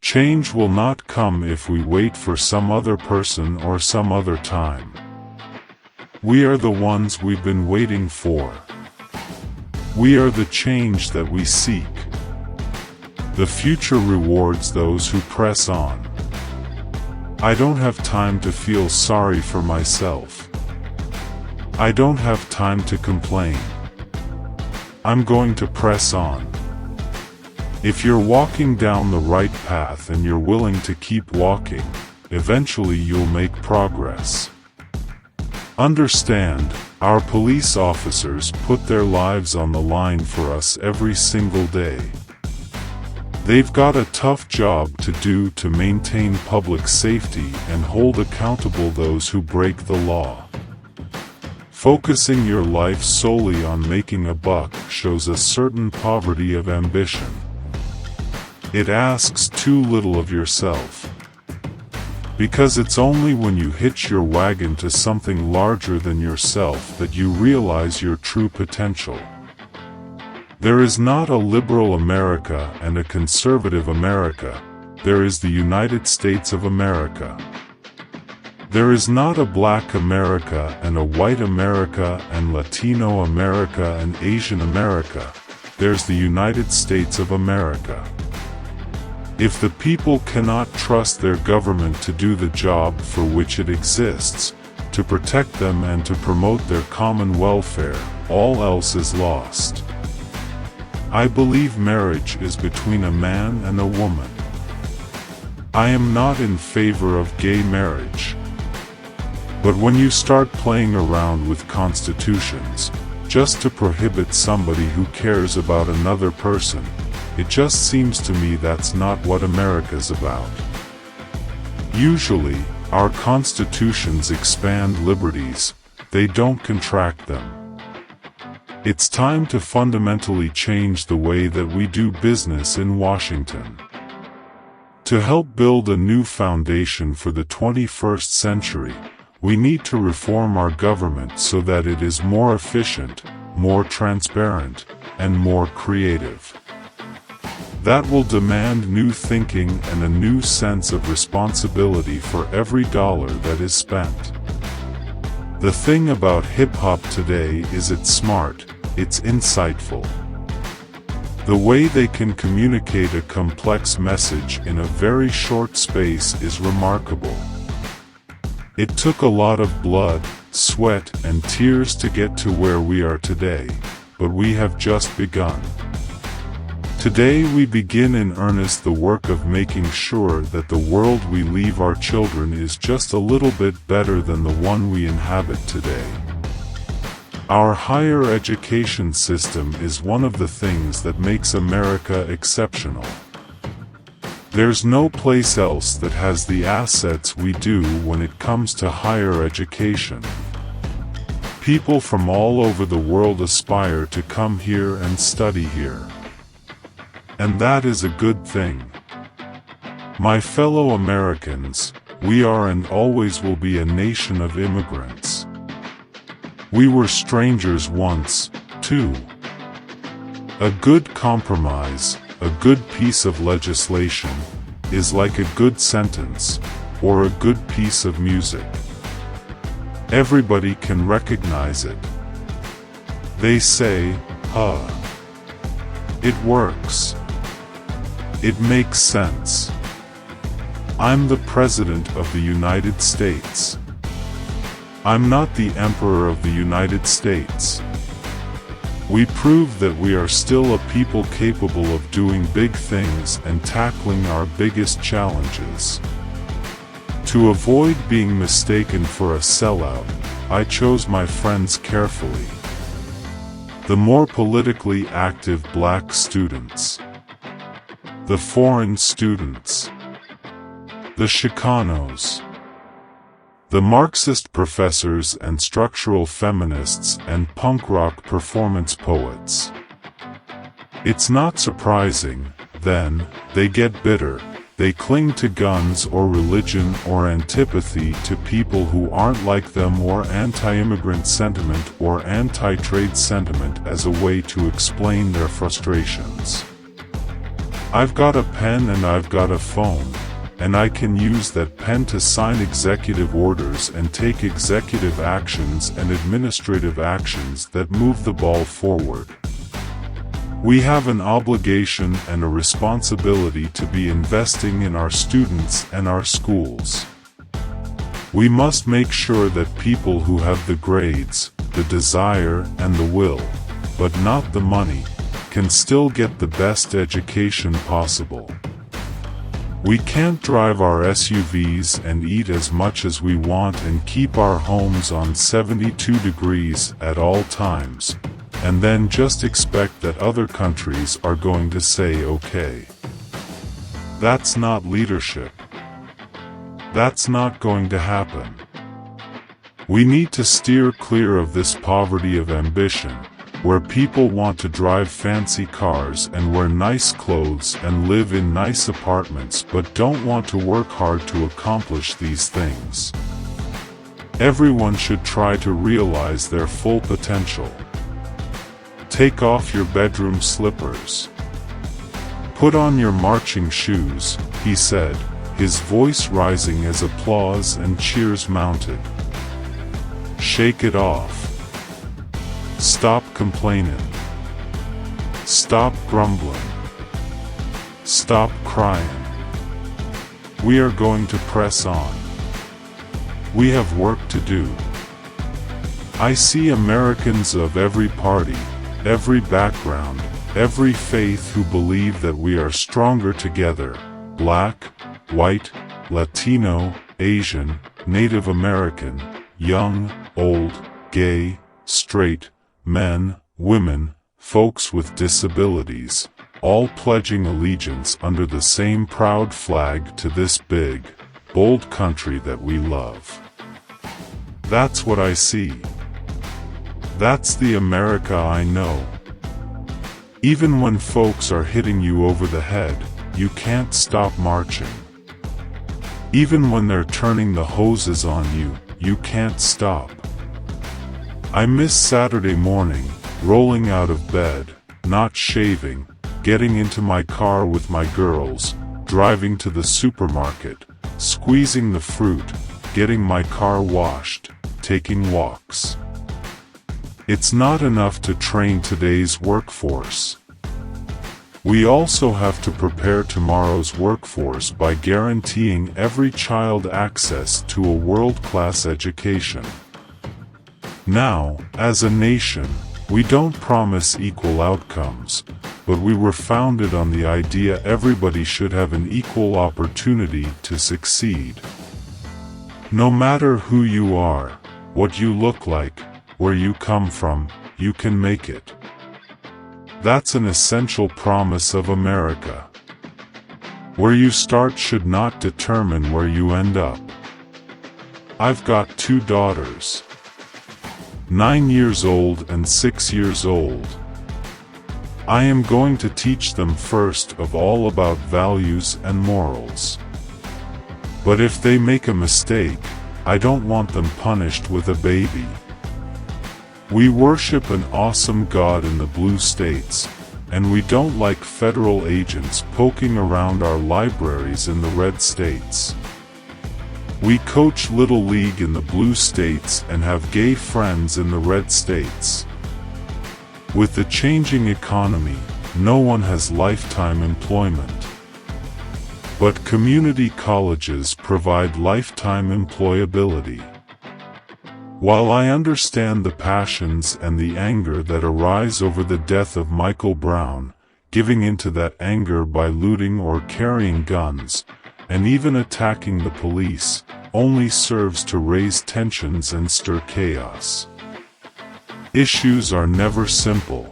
Change will not come if we wait for some other person or some other time. We are the ones we've been waiting for. We are the change that we seek. The future rewards those who press on. I don't have time to feel sorry for myself. I don't have time to complain. I'm going to press on. If you're walking down the right path and you're willing to keep walking, eventually you'll make progress. Understand, our police officers put their lives on the line for us every single day. They've got a tough job to do to maintain public safety and hold accountable those who break the law. Focusing your life solely on making a buck shows a certain poverty of ambition. It asks too little of yourself. Because it's only when you hitch your wagon to something larger than yourself that you realize your true potential. There is not a liberal America and a conservative America. There is the United States of America. There is not a black America and a white America and Latino America and Asian America. There's the United States of America. If the people cannot trust their government to do the job for which it exists, to protect them and to promote their common welfare, all else is lost. I believe marriage is between a man and a woman. I am not in favor of gay marriage. But when you start playing around with constitutions, just to prohibit somebody who cares about another person, it just seems to me that's not what America's about. Usually, our constitutions expand liberties, they don't contract them. It's time to fundamentally change the way that we do business in Washington. To help build a new foundation for the 21st century, we need to reform our government so that it is more efficient, more transparent, and more creative. That will demand new thinking and a new sense of responsibility for every dollar that is spent. The thing about hip-hop today is it's smart, it's insightful. The way they can communicate a complex message in a very short space is remarkable. It took a lot of blood, sweat, and tears to get to where we are today, but we have just begun. Today we begin in earnest the work of making sure that the world we leave our children is just a little bit better than the one we inhabit today. Our higher education system is one of the things that makes America exceptional. There's no place else that has the assets we do when it comes to higher education. People from all over the world aspire to come here and study here. And that is a good thing. My fellow Americans, we are and always will be a nation of immigrants. We were strangers once, too. A good compromise, a good piece of legislation, is like a good sentence, or a good piece of music. Everybody can recognize it. They say, huh. It works. It makes sense. I'm the President of the United States. I'm not the Emperor of the United States. We prove that we are still a people capable of doing big things and tackling our biggest challenges. To avoid being mistaken for a sellout, I chose my friends carefully. The more politically active black students. The foreign students. The Chicanos. The Marxist professors and structural feminists and punk rock performance poets. It's not surprising, then, they get bitter, they cling to guns or religion or antipathy to people who aren't like them or anti-immigrant sentiment or anti-trade sentiment as a way to explain their frustrations. I've got a pen and I've got a phone, and I can use that pen to sign executive orders and take executive actions and administrative actions that move the ball forward. We have an obligation and a responsibility to be investing in our students and our schools. We must make sure that people who have the grades, the desire and the will, but not the money, can still get the best education possible. We can't drive our SUVs and eat as much as we want and keep our homes on 72 degrees at all times, and then just expect that other countries are going to say okay. That's not leadership. That's not going to happen. We need to steer clear of this poverty of ambition, where people want to drive fancy cars and wear nice clothes and live in nice apartments but don't want to work hard to accomplish these things. Everyone should try to realize their full potential. Take off your bedroom slippers. Put on your marching shoes, he said, his voice rising as applause and cheers mounted. Shake it off. Stop complaining. Stop grumbling. Stop crying. We are going to press on. We have work to do. I see Americans of every party, every background, every faith who believe that we are stronger together, black, white, Latino, Asian, Native American, young, old, gay, straight, men, women, folks with disabilities, all pledging allegiance under the same proud flag to this big, bold country that we love. That's what I see. That's the America I know. Even when folks are hitting you over the head, you can't stop marching. Even when they're turning the hoses on you, you can't stop. I miss Saturday morning, rolling out of bed, not shaving, getting into my car with my girls, driving to the supermarket, squeezing the fruit, getting my car washed, taking walks. It's not enough to train today's workforce. We also have to prepare tomorrow's workforce by guaranteeing every child access to a world-class education. Now, as a nation, we don't promise equal outcomes, but we were founded on the idea everybody should have an equal opportunity to succeed. No matter who you are, what you look like, where you come from, you can make it. That's an essential promise of America. Where you start should not determine where you end up. I've got 2 daughters. 9 years old and 6 years old. I am going to teach them first of all about values and morals. But if they make a mistake, I don't want them punished with a baby. We worship an awesome God in the blue states, and we don't like federal agents poking around our libraries in the red states. We coach Little League in the blue states and have gay friends in the red states. With the changing economy, no one has lifetime employment. But community colleges provide lifetime employability. While I understand the passions and the anger that arise over the death of Michael Brown, giving into that anger by looting or carrying guns, and even attacking the police, only serves to raise tensions and stir chaos. Issues are never simple.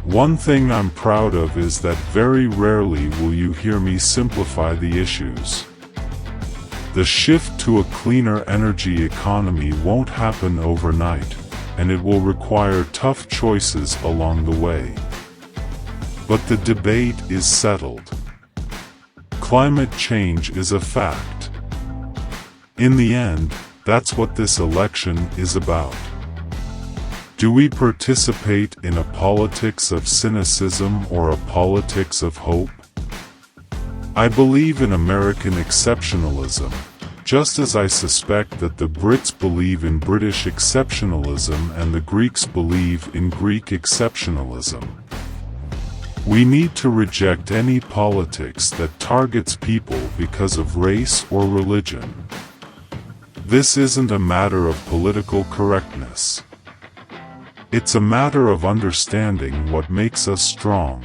One thing I'm proud of is that very rarely will you hear me simplify the issues. The shift to a cleaner energy economy won't happen overnight, and it will require tough choices along the way. But the debate is settled. Climate change is a fact. In the end, that's what this election is about. Do we participate in a politics of cynicism or a politics of hope? I believe in American exceptionalism, just as I suspect that the Brits believe in British exceptionalism and the Greeks believe in Greek exceptionalism. We need to reject any politics that targets people because of race or religion. This isn't a matter of political correctness. It's a matter of understanding what makes us strong.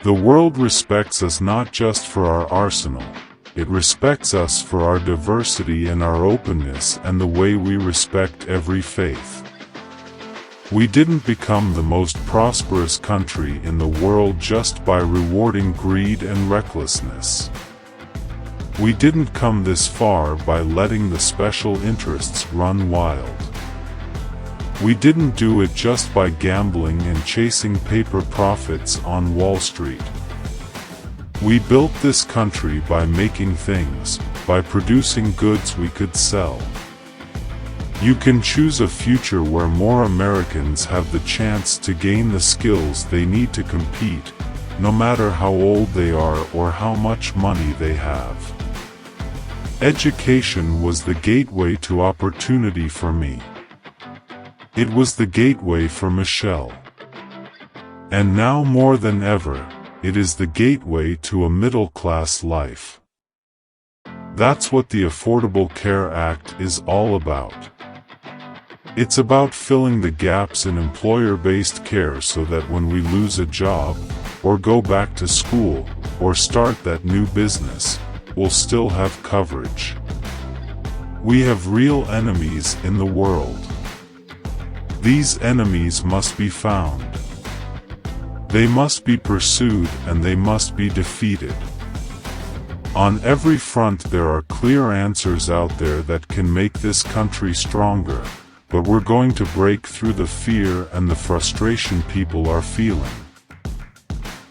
The world respects us not just for our arsenal, it respects us for our diversity and our openness and the way we respect every faith. We didn't become the most prosperous country in the world just by rewarding greed and recklessness. We didn't come this far by letting the special interests run wild. We didn't do it just by gambling and chasing paper profits on Wall Street. We built this country by making things, by producing goods we could sell. You can choose a future where more Americans have the chance to gain the skills they need to compete, no matter how old they are or how much money they have. Education was the gateway to opportunity for me. It was the gateway for Michelle. And now more than ever, it is the gateway to a middle-class life. That's what the Affordable Care Act is all about. It's about filling the gaps in employer-based care so that when we lose a job, or go back to school, or start that new business, we'll still have coverage. We have real enemies in the world. These enemies must be found. They must be pursued and they must be defeated. On every front there are clear answers out there that can make this country stronger, but we're going to break through the fear and the frustration people are feeling.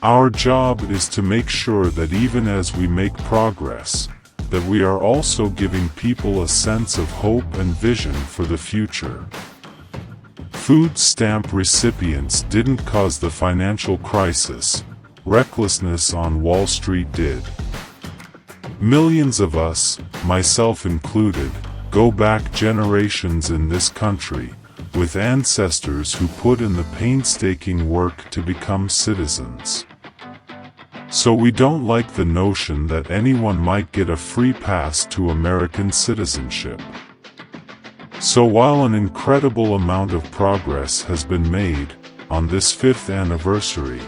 Our job is to make sure that even as we make progress, that we are also giving people a sense of hope and vision for the future. Food stamp recipients didn't cause the financial crisis, recklessness on Wall Street did. Millions of us, myself included, go back generations in this country, with ancestors who put in the painstaking work to become citizens. So we don't like the notion that anyone might get a free pass to American citizenship. So while an incredible amount of progress has been made, on this 5th anniversary,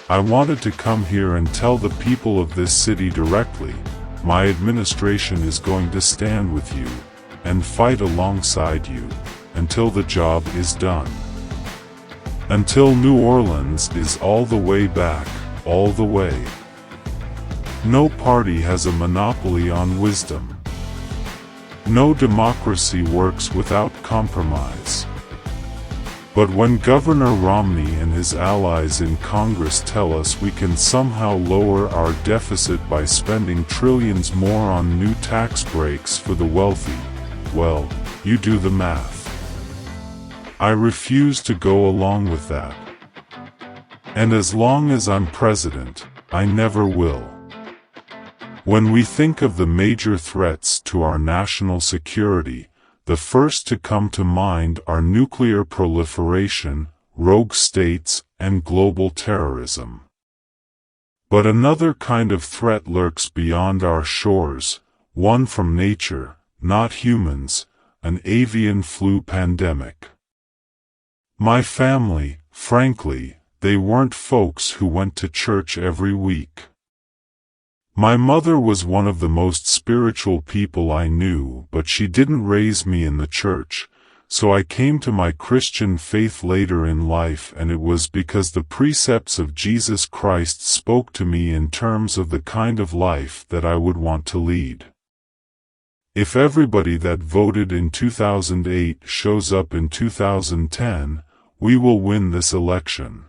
I wanted to come here and tell the people of this city directly, my administration is going to stand with you, and fight alongside you, until the job is done. Until New Orleans is all the way back, all the way. No party has a monopoly on wisdom. No democracy works without compromise. But when Governor Romney and his allies in Congress tell us we can somehow lower our deficit by spending trillions more on new tax breaks for the wealthy, well, you do the math. I refuse to go along with that. And as long as I'm president, I never will. When we think of the major threats to our national security, the first to come to mind are nuclear proliferation, rogue states, and global terrorism. But another kind of threat lurks beyond our shores, one from nature, not humans, an avian flu pandemic. My family, frankly, they weren't folks who went to church every week. My mother was one of the most spiritual people I knew, but she didn't raise me in the church, so I came to my Christian faith later in life, and it was because the precepts of Jesus Christ spoke to me in terms of the kind of life that I would want to lead. If everybody that voted in 2008 shows up in 2010, we will win this election.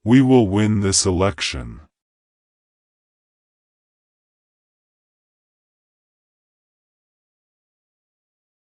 We will win this election.